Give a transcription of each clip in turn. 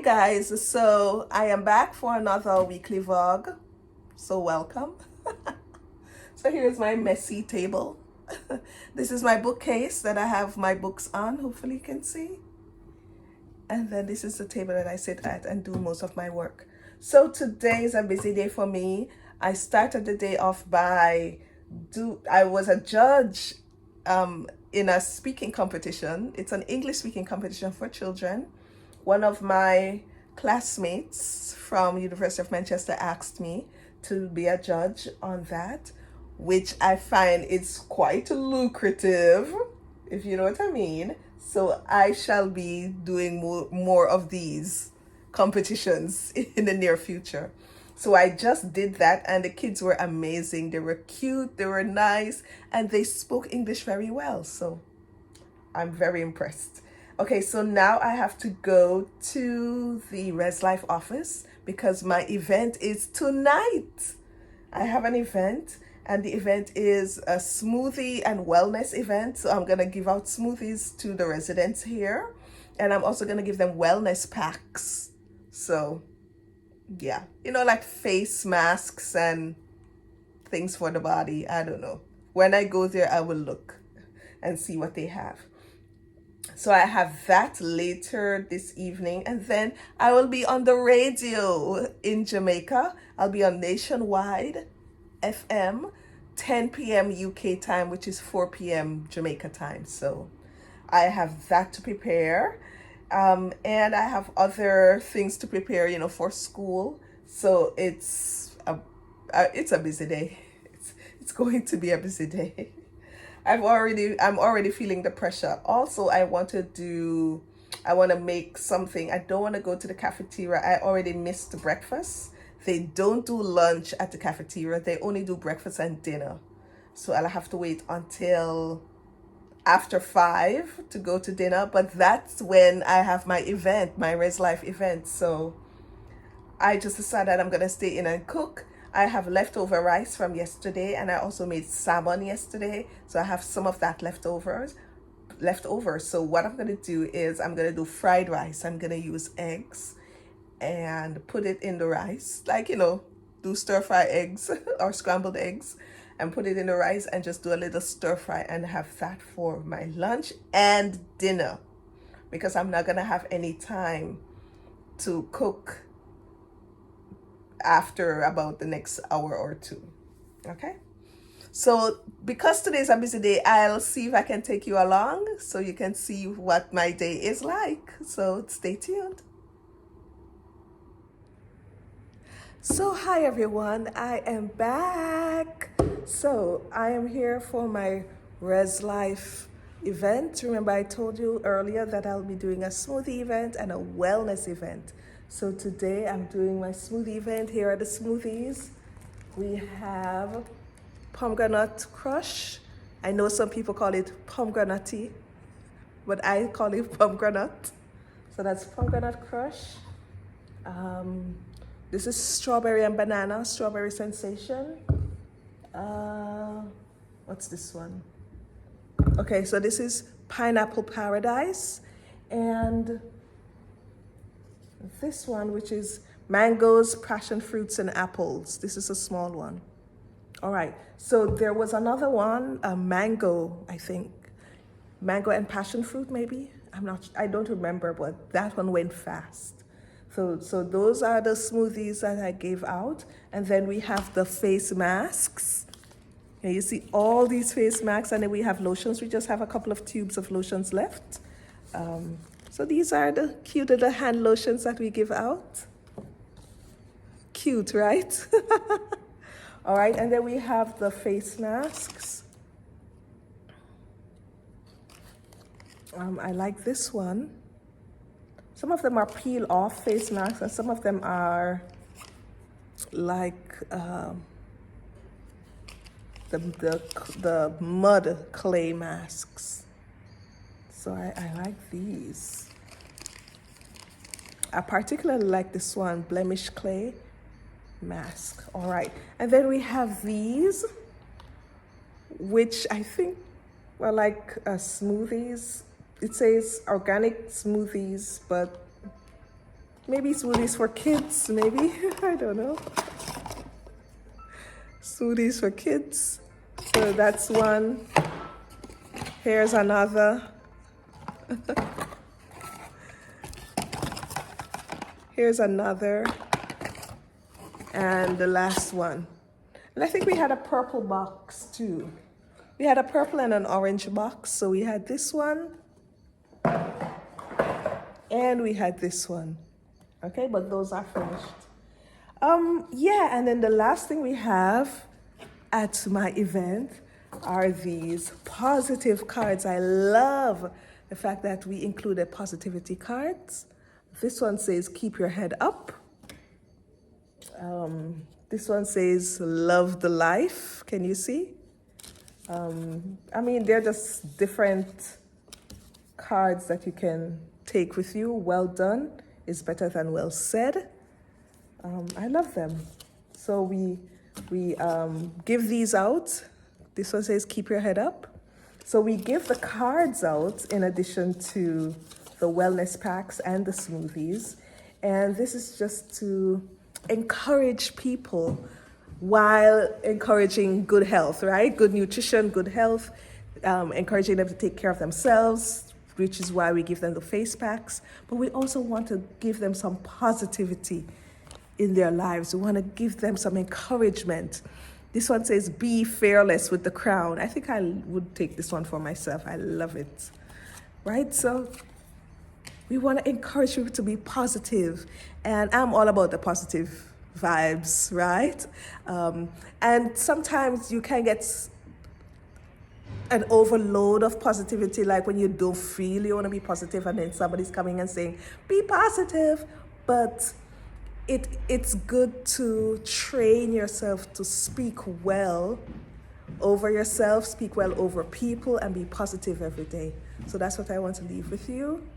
guys, so I am back for another weekly vlog. So welcome. So here's my messy table. This is my bookcase that I have my books on, hopefully you can see. And then this is the table that I sit at and do most of my work. So today is a busy day for me. I started the day off by I was a judge in a speaking competition. It's an English speaking competition for children. One of my classmates from University of Manchester asked me to be a judge on that, which I find is quite lucrative, if you know what I mean. So I shall be doing more of these competitions in the near future. So I just did that, and the kids were amazing. They were cute, they were nice, and they spoke English very well. So I'm very impressed. Okay, so now I have to go to the RESLIFE office because my event is tonight. I have an event, and the event is a smoothie and wellness event. So I'm going to give out smoothies to the residents here, and I'm also going to give them wellness packs. So yeah, like face masks and things for the body. I don't know. When I go there, I will look and see what they have. So I have that later this evening, and then I will be on the radio in Jamaica. I'll be on Nationwide FM, 10 p.m. UK time, which is 4 p.m. Jamaica time. So I have that to prepare. And I have other things to prepare, for school. So it's a busy day. It's going to be a busy day. I'm already feeling the pressure. Also, I want to make something. I don't want to go to the cafeteria. I already missed the breakfast. They don't do lunch at the cafeteria. They only do breakfast and dinner. So I'll have to wait until after 5 to go to dinner. But that's when I have my event, my RESLIFE event. So I just decided I'm going to stay in and cook. I have leftover rice from yesterday, and I also made salmon yesterday. So I have some of that left over. So what I'm going to do is I'm going to do fried rice. I'm going to use eggs and put it in the rice, do stir fry eggs or scrambled eggs, and put it in the rice and just do a little stir fry and have that for my lunch and dinner, because I'm not going to have any time to cook after about the next hour or two. Okay, so because today's a busy day, I'll see if I can take you along so you can see what my day is like. So stay tuned. So hi everyone, I am back. So I am here for my RESLIFE event. Remember, I told you earlier that I'll be doing a smoothie event and a wellness event. So today I'm doing my smoothie event. Here are the smoothies. We have pomegranate crush. I know some people call it pomegranate, but I call it pomegranate. So that's pomegranate crush. This is strawberry and banana, strawberry sensation. What's this one? Okay, so this is pineapple paradise, and this one, which is mangoes, passion fruits, and apples. This is a small one. All right, so there was another one, a mango, I think. Mango and passion fruit, maybe? I don't remember, but that one went fast. So those are the smoothies that I gave out. And then we have the face masks. And you see all these face masks, and then we have lotions. We just have a couple of tubes of lotions left. So these are the cute little hand lotions that we give out. Cute, right? All right, and then we have the face masks. I like this one. Some of them are peel off face masks, and some of them are like the mud clay masks. So I like these. I particularly like this one, blemish clay mask. All right, and then we have these, which I think are like smoothies. It says organic smoothies, but Maybe smoothies for kids, maybe. I don't know. Smoothies for kids. So that's one. Here's another. Here's another. And the last one. And I think we had a purple box too. We had a purple and an orange box. So we had this one. And we had this one. Okay, but those are finished. Yeah, and then the last thing we have at my event are these positive cards. I love the fact that we included positivity cards. This one says, keep your head up. This one says, love the life. Can you see? I mean, they're just different cards that you can take with you. Well done is better than well said. I love them. So we give these out. This one says, keep your head up. So we give the cards out in addition to the wellness packs and the smoothies. And this is just to encourage people while encouraging good health, right? Good nutrition, good health, encouraging them to take care of themselves, which is why we give them the face packs. But we also want to give them some positivity in their lives. We want to give them some encouragement. This one says, be fearless with the crown. I think I would take this one for myself. I love it, right? So we want to encourage people to be positive. And I'm all about the positive vibes, right? And sometimes you can get an overload of positivity, like when you don't feel you want to be positive and then somebody's coming and saying, be positive. But it's good to train yourself to speak well over yourself, speak well over people, and be positive every day. So that's what I want to leave with you.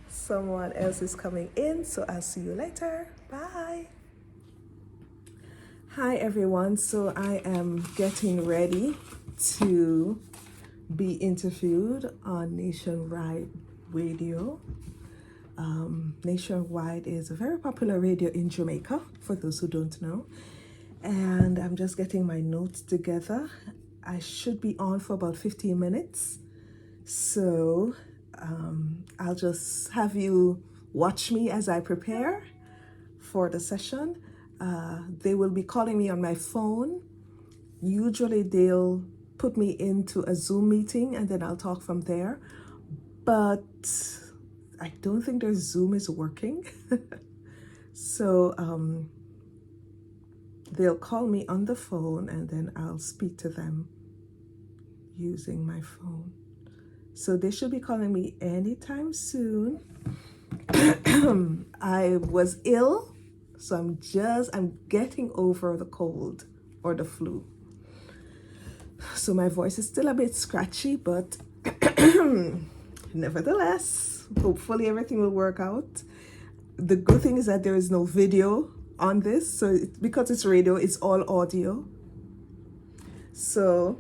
Someone else is coming in, so I'll see you later. Bye. Hi, everyone. So I am getting ready to be interviewed on Nationwide Radio. Nationwide is a very popular radio in Jamaica, for those who don't know. And I'm just getting my notes together. I should be on for about 15 minutes. So I'll just have you watch me as I prepare for the session. They will be calling me on my phone. Usually they'll put me into a Zoom meeting and then I'll talk from there. But I don't think their Zoom is working. So they'll call me on the phone and then I'll speak to them using my phone. So they should be calling me anytime soon. I was ill, so I'm getting over the cold or the flu. So my voice is still a bit scratchy, but nevertheless, hopefully everything will work out. The good thing is that there is no video on this, so because it's radio, it's all audio. So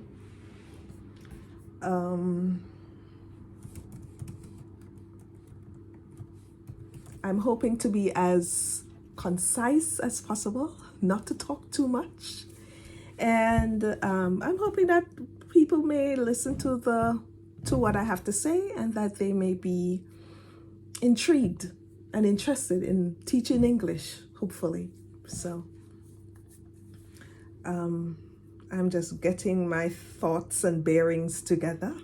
I'm hoping to be as concise as possible, not to talk too much. And I'm hoping that people may listen to what I have to say and that they may be intrigued and interested in teaching English, hopefully. So I'm just getting my thoughts and bearings together.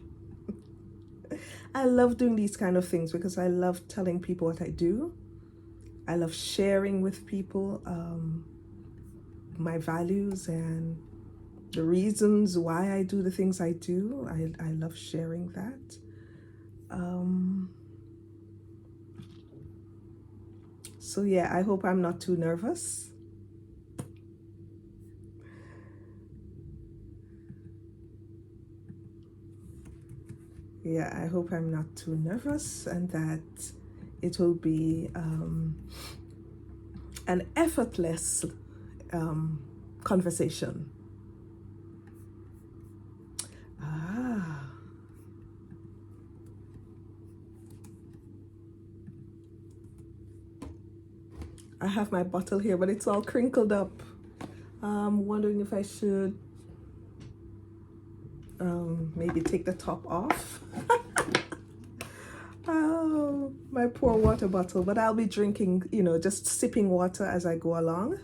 I love doing these kind of things because I love telling people what I do. I love sharing with people my values and the reasons why I do the things I do. I love sharing that. So yeah, I hope I'm not too nervous. Yeah, I hope I'm not too nervous and that it will be an effortless conversation. I have my bottle here, but it's all crinkled up. I'm wondering if I should maybe take the top off. Oh, my poor water bottle. But I'll be drinking, you know, just sipping water as I go along.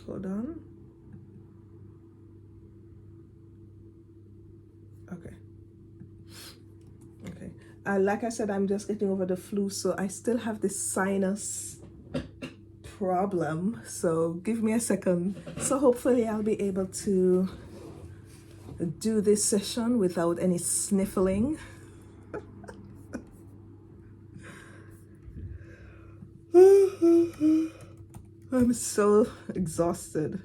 Hold on. Okay. Okay. Like I said, I'm just getting over the flu, so I still have this sinus problem. So give me a second. So hopefully I'll be able to do this session without any sniffling. I'm so exhausted.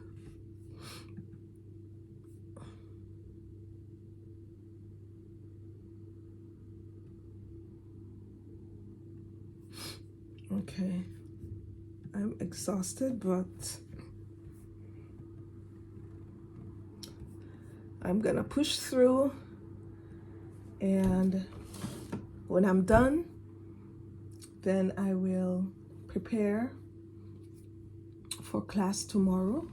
Okay, I'm exhausted, but I'm gonna push through, and when I'm done, then I will prepare for class tomorrow.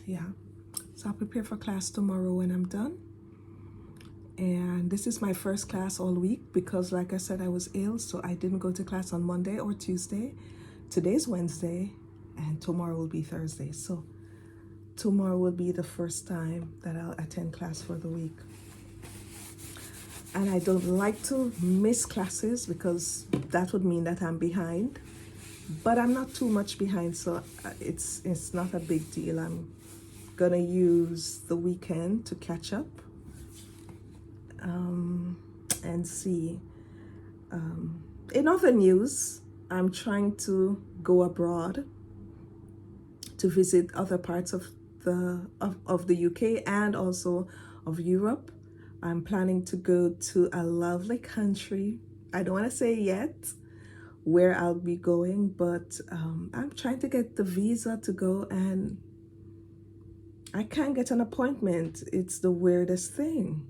Yeah, so I'll prepare for class tomorrow when I'm done. And this is my first class all week because, like I said, I was ill, so I didn't go to class on Monday or Tuesday. Today's Wednesday, and tomorrow will be Thursday. So tomorrow will be the first time that I'll attend class for the week. And I don't like to miss classes because that would mean that I'm behind. But I'm not too much behind, so it's not a big deal. I'm gonna use the weekend to catch up. And see. In other news, I'm trying to go abroad to visit other parts of the UK and also of Europe. I'm planning to go to a lovely country. I don't want to say yet where I'll be going, but I'm trying to get the visa to go, and I can't get an appointment. It's the weirdest thing.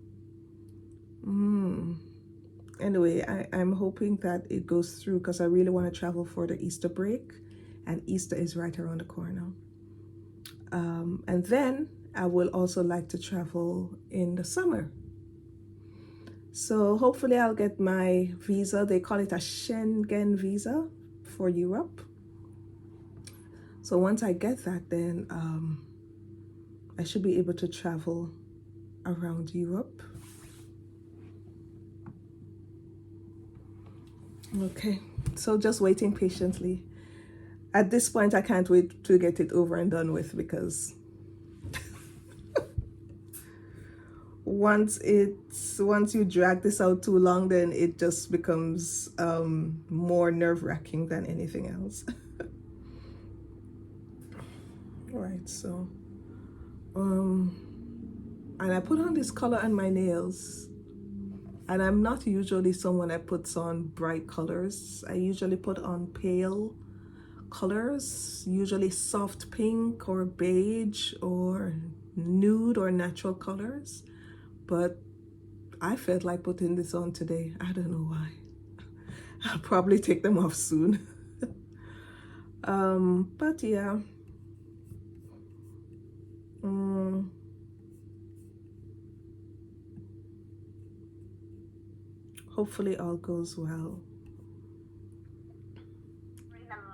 Anyway, I'm hoping that it goes through because I really want to travel for the Easter break, and Easter is right around the corner. And then I will also like to travel in the summer. So hopefully I'll get my visa. They call it a Schengen visa for Europe. So once I get that, then I should be able to travel around Europe. Okay, so just waiting patiently. At this point, I can't wait to get it over and done with because once you drag this out too long, then it just becomes more nerve-wracking than anything else. All right, so and I put on this color on my nails. And I'm not usually someone that puts on bright colors. I usually put on pale colors, usually soft pink or beige or nude or natural colors. But I felt like putting this on today. I don't know why. I'll probably take them off soon. But yeah. Hopefully all goes well.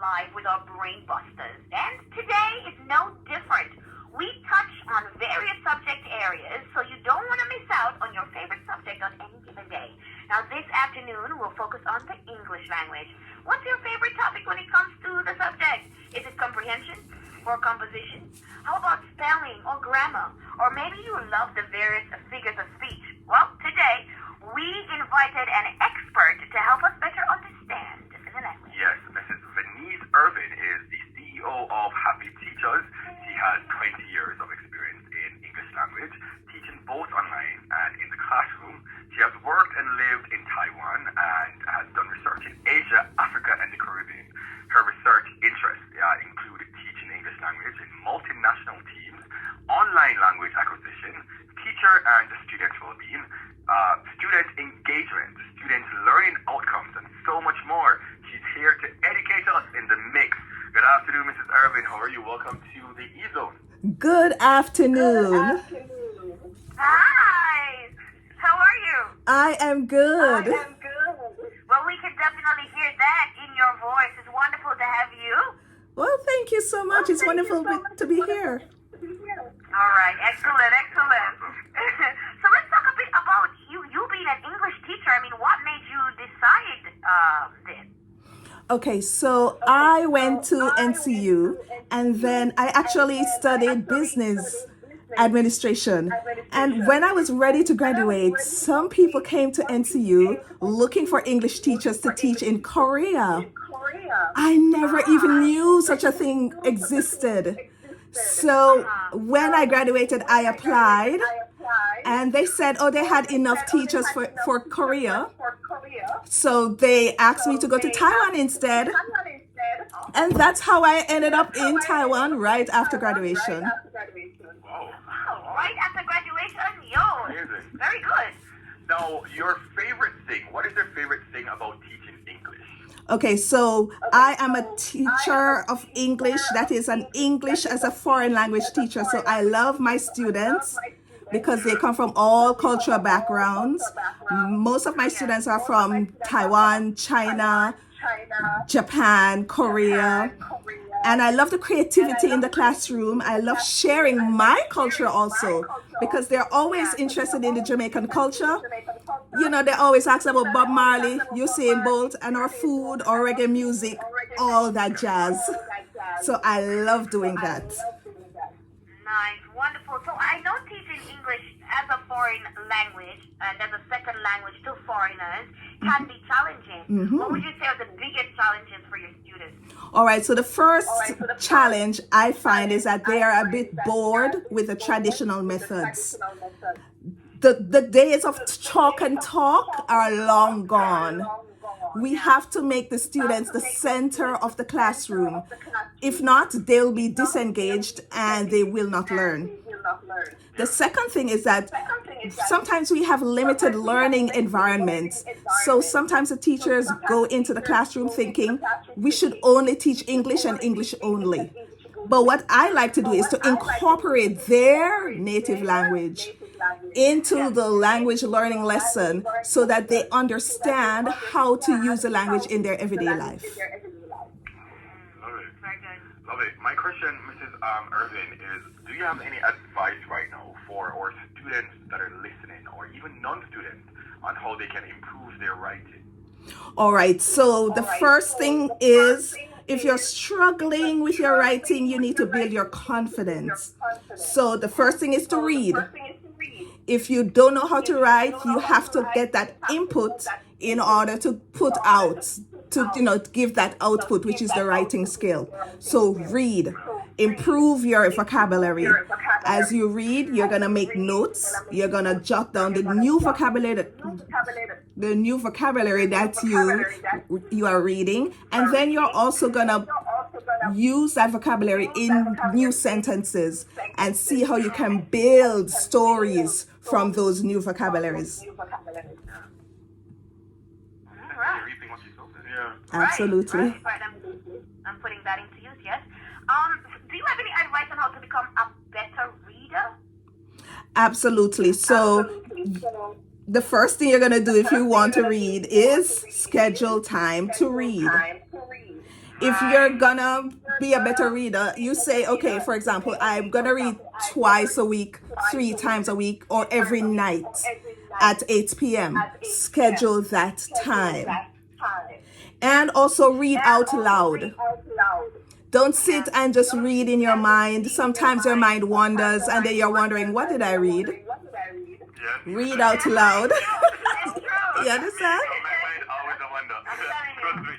Live with our brain busters, and today is no different. We touch on various subject areas, so you don't want to miss out on your favorite subject on any given day. Now this afternoon we'll focus on the English language. What's your favorite topic when it comes to the subject? Is it comprehension or composition? How about spelling or grammar? Or maybe you love the various figures of speech. Well, today we invited an expert to help us better understand the language. Yes, Mrs. Venice Irvin is the CEO of Happy Teachers. She has 20 years of experience in English language, teaching both online and in the classroom. She has worked and lived in Taiwan and has done research in Asia, Africa, and the Caribbean. Her research interests include teaching English language in multinational teams, sexual being, student engagement, student learning outcomes, and so much more. She's here to educate us in the mix. Good afternoon, Mrs. Irvin. How are you? Welcome to the E-Zone. Good afternoon. Hi. How are you? I am good. Well, we can definitely hear that in your voice. It's wonderful to have you. Well, thank you so much. It's wonderful to be here. All right. Excellent. So let's talk a bit about you being an English teacher. I mean, what made you decide this? Okay, so I went to NCU and then I actually studied business administration. And when I was ready to graduate, some people came to NCU looking for English teachers to teach in Korea. I never even knew such a thing existed. So when I graduated, I applied and they said, oh, they had enough teachers for Korea. So they asked me to go to Taiwan instead. And that's how I ended up in Taiwan right after graduation. Wow. Oh, right after graduation? Yo, Amazing. very good. Now, your favorite thing. What is your favorite thing about teaching English? Okay, so I am a teacher of English, that is an English as a foreign language teacher. So I love my students because they come from all cultural backgrounds. Most of my students are from Taiwan, China, Japan, Korea. And I love the creativity in the classroom. I love sharing my culture also because they're always interested in the Jamaican culture. You know, they always ask about Bob Marley, Usain Bolt, and our food, or reggae music, all that jazz. So I love doing that. Nice, wonderful. So I know teaching English as a foreign language and as a second language to foreigners can be challenging. What would you say are the biggest challenges for your students? All right, so the first challenge I find is that they are a bit bored with the traditional methods. The days of chalk and talk are long gone. We have to make the students the center of the classroom. If not, they'll be disengaged and they will not learn. The second thing is that sometimes we have limited learning environments. So sometimes the teachers go into the classroom thinking we should only teach English and English only. But what I like to do is to incorporate their native language into the language learning lesson so that they understand how to use the language in their everyday life. Love it. Love it. My question, Mrs. Irvin, is do you have any advice right now for our students that are listening or even non-students on how they can improve their writing? All right, so the first thing is if you're struggling with your writing, you need to build your confidence. So the first thing is to read. If you don't know how to write, you have to get that input in order to put out, to give that output, which is the writing skill. So read, improve your vocabulary. As you read, you're gonna make notes. You're gonna jot down the new vocabulary that you are reading, and then you're also gonna use that vocabulary in new sentences and see how you can build stories from those new vocabularies. You're reaping what you sow. Yeah. Absolutely. Right. I'm putting that into use, yes. Do you have any advice on how to become a better reader? Absolutely. So the first thing you're going to do if you want to read is schedule time to read. If you're gonna be a better reader, you say, okay, for example, I'm gonna read twice a week, 3 times a week, or every night at 8 p.m. Schedule that time. And also read out loud. Don't sit and just read in your mind. Sometimes your mind wanders and then you're wondering, what did I read? Read out loud. You understand?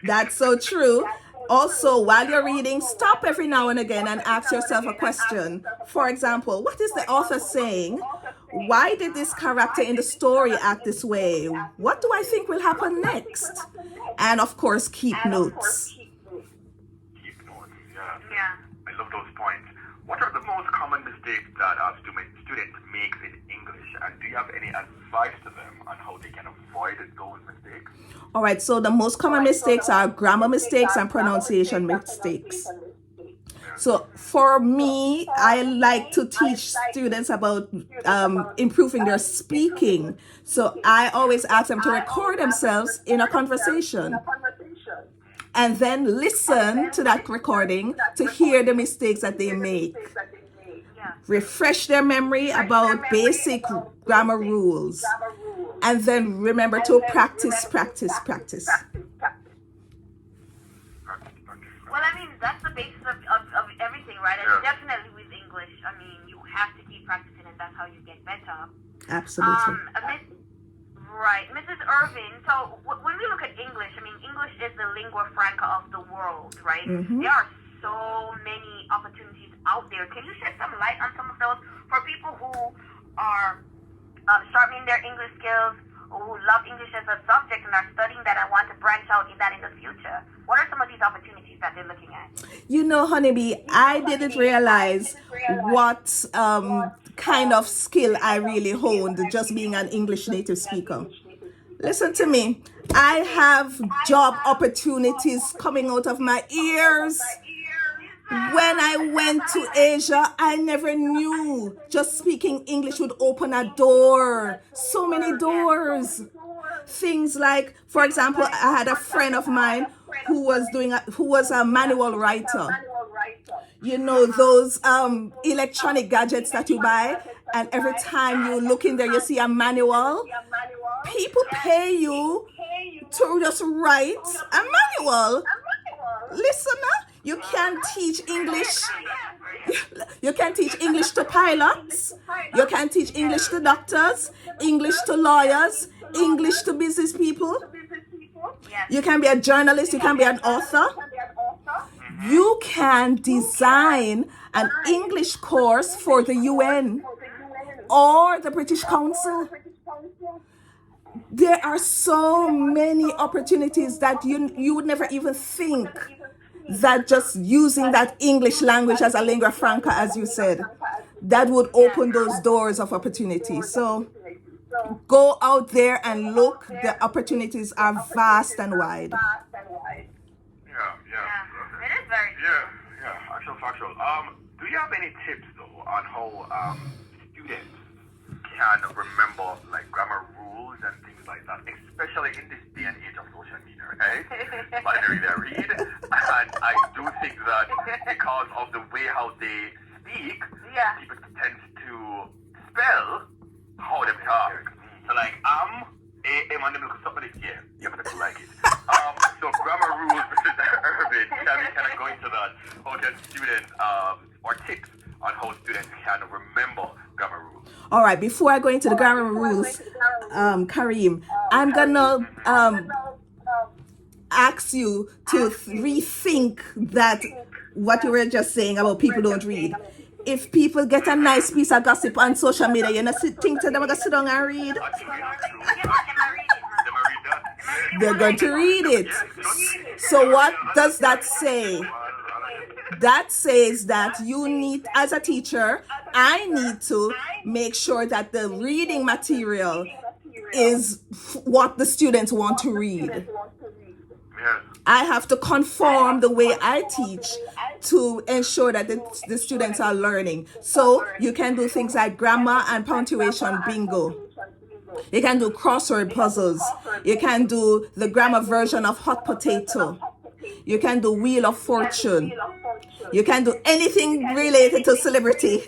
That's so true. Also, while you're reading, stop every now and again and ask yourself a question. For example, what is the author saying? Why did this character in the story act this way? What do I think will happen next? And of course, keep notes. Keep notes, yeah. I love those points. What are the most common mistakes that students make in English? and do you have any advice to them on how they can avoid those mistakes? All right, so the most common mistakes are grammar mistakes and pronunciation mistakes. So for me, I like to teach students about improving their speaking. So I always ask them to record themselves in a conversation and then listen to that recording to hear the mistakes that they make. Refresh their memory about basic grammar rules. And then remember to practice. Well, I mean, that's the basis of everything, right? And definitely with English, I mean, you have to keep practicing, and that's how you get better. Absolutely. Right. Mrs. Irvin, so when we look at English, I mean, English is the lingua franca of the world, right? There are so many opportunities out there. Can you shed some light on some of those for people who are sharpening their English skills, who love English as a subject and are studying that and want to branch out in that in the future? What are some of these opportunities that they're looking at? You know, Honeybee, I didn't realize what kind of skill I really honed just being an English native speaker. Listen to me. I have job opportunities coming out of my ears. When I went to Asia, I never knew just speaking English would open a door. So many doors. Things like, for example, I had a friend of mine who was a manual writer. You know, those electronic gadgets that you buy, and every time you look in there, you see a manual. People pay you to just write a manual. Listener, you can teach English. You can teach English to pilots. You can teach English to doctors, English to lawyers, English to business people. You can be a journalist. You can be an author. You can design an English course for the UN or the British Council. There are so many opportunities that you would never even think that just using that English language as a lingua franca, as you said, that would open those doors of opportunity. So go out there and look. The opportunities are vast and wide. It is very true. Factual. Do you have any tips though on how students can remember like grammar rules and things like that, especially in this day and age of social media, right? Finally, they read, and I do think that because of the way how they speak, people tend to spell how they talk. So like and them look somebody here, you're gonna like it. So grammar rules, Mr. Irvin, can we kind of go into that? How can students or tips on how students can remember grammar rules? All right, before I go into the grammar rules, Kareem, I'm gonna ask you to rethink that what you were just saying about people don't read. If people get a nice piece of gossip on social media, you know, think to them, I'm gonna sit down and read. They're going to read it. So what does that say? That says that you need, as a teacher, I need to make sure that the reading material is what the students want to read. I have to conform the way I teach to ensure that the students are learning. So you can do things like grammar and punctuation bingo. You can do crossword puzzles. You can do the grammar version of hot potato. You can do Wheel of Fortune. You can do anything related to celebrity.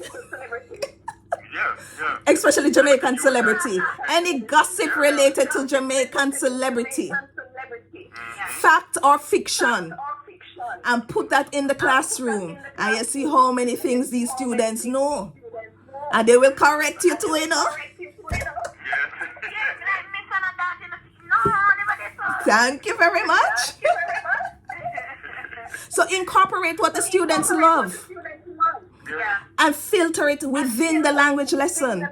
Especially Jamaican celebrity. Any gossip related to Jamaican celebrity. Fact or fiction. And put that in the classroom. And you see how many things these students know. And they will correct you too, you know. Thank you very much. So incorporate what the students love and filter it within the language lesson,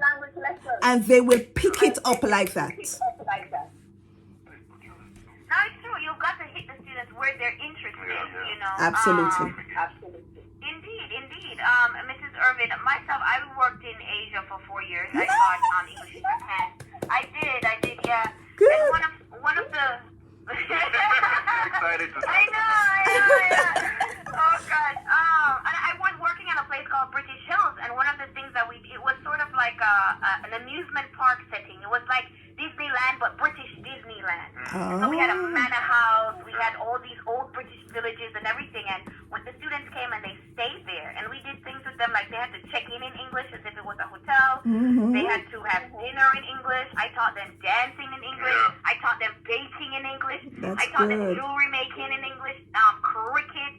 and they will pick it up like that. Now it's true. You've got to hit the students where they're interested, you know. Absolutely. Indeed. Mrs. Irvin, myself, I worked in Asia for 4 years. I taught English in Japan. I did, yeah. Good. And one of the Excited to I know, yeah. Oh God. And I was working at a place called British Hills, and one of the things that it was sort of like an amusement park setting. It was like Disneyland, but British Disneyland. So we had a manor house, we had all these old British villages and everything, and when the students came and they stayed there, and we did things with them, like they had to check in English as if it was a hotel. They had to have dinner in English. I taught them dancing in English. I taught them baking in English. I taught them jewelry making in English, cricket,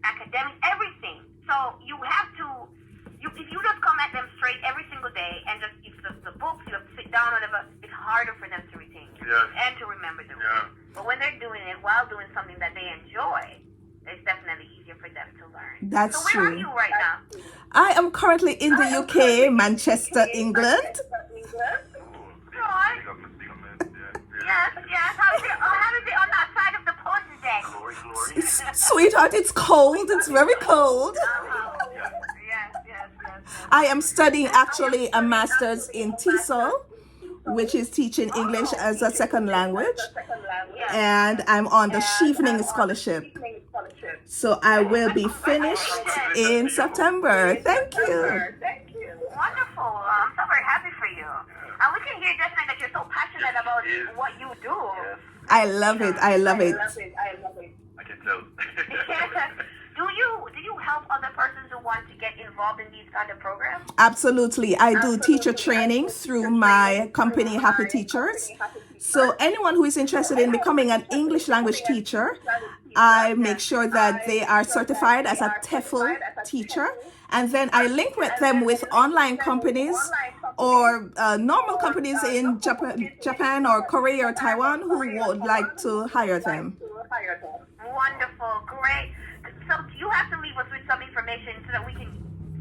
academic, everything. So you have to, if you just come at them straight every single day and just use the books, you have to sit down or whatever, it's harder for them to retain and to remember the rules. But when they're doing it while doing something that they enjoy, it's definitely easier for them to learn. That's so where true. are you right now? I am currently in the UK, Manchester, England. Right. Yes. How is it on that side of the pond today? Glory. Sweetheart, it's cold. It's very cold. Yes. I am studying actually a master's in TESOL, which is teaching English as a second language. And I'm on the Chevening Scholarship. So I will be finished in September. Thank you. Wonderful. I'm so very happy for you. And we can hear definitely that you're so passionate about what you do. I love it. I love it. I can tell. Do you help other persons who want to get involved in these kind of programs? Absolutely. I do teacher training through my company, Happy Teachers. So anyone who is interested in becoming an English language teacher, I make sure that they are certified as a TEFL teacher. And then I link with them with online companies or normal companies in Japan or Korea or Taiwan who would like to hire them. Wonderful. Great. So you have to leave us with some information so that we can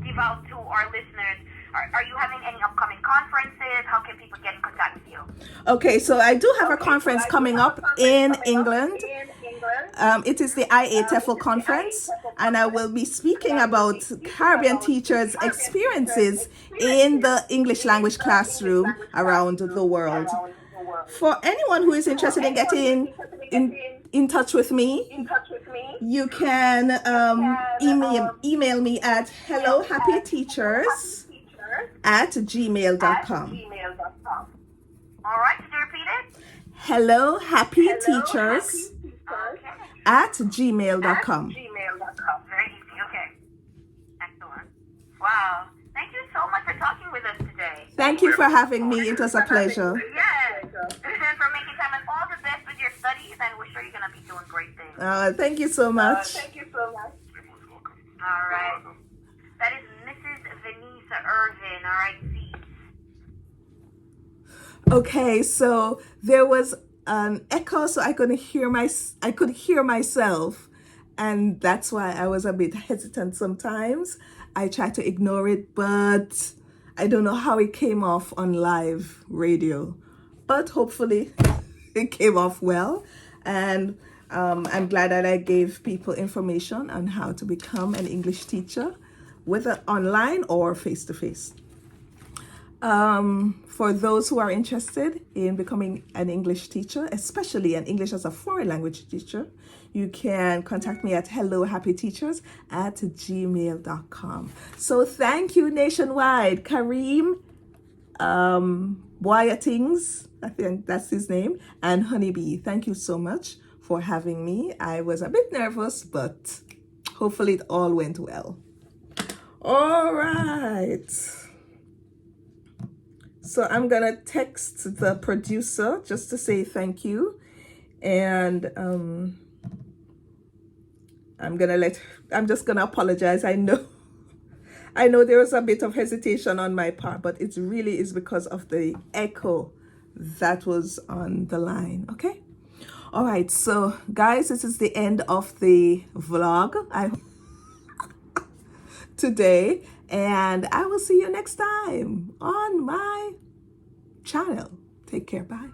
give out to our listeners. Are you having any upcoming conferences? How can people get in contact with you? Okay, so I do have a conference coming up in England. It is the IA TEFL conference, and I will be speaking about Caribbean teachers' experiences in the English language classroom around the world. For anyone who is interested in getting in touch with me, you can email me at hellohappyteachers@gmail.com. All right, did you repeat it? hellohappyteachers@gmail.com. Very easy. Okay. Excellent. Wow. Thank you so much for talking with us today. Thank you for having me. It was a pleasure. Yes. For making time, and all the best with your studies, and we're sure you're going to be doing great things. Thank you so much. You're most welcome. All right. That is Mrs. Vanessa Irvin. All right, see. Okay, so there was an echo, so I could hear myself, and that's why I was a bit hesitant sometimes. I tried to ignore it, but I don't know how it came off on live radio, but hopefully it came off well. And I'm glad that I gave people information on how to become an English teacher, whether online or face-to-face. For those who are interested in becoming an English teacher, especially an English as a foreign language teacher, you can contact me at hellohappyteachers@gmail.com. So thank you nationwide. Kareem, Wyattings, I think that's his name, and Honeybee. Thank you so much for having me. I was a bit nervous, but hopefully it all went well. All right. So I'm gonna text the producer just to say thank you, and I'm just gonna apologize. I know there was a bit of hesitation on my part, but it really is because of the echo that was on the line. Okay. All right. So guys, this is the end of the vlog today, and I will see you next time on my channel. Take care. Bye.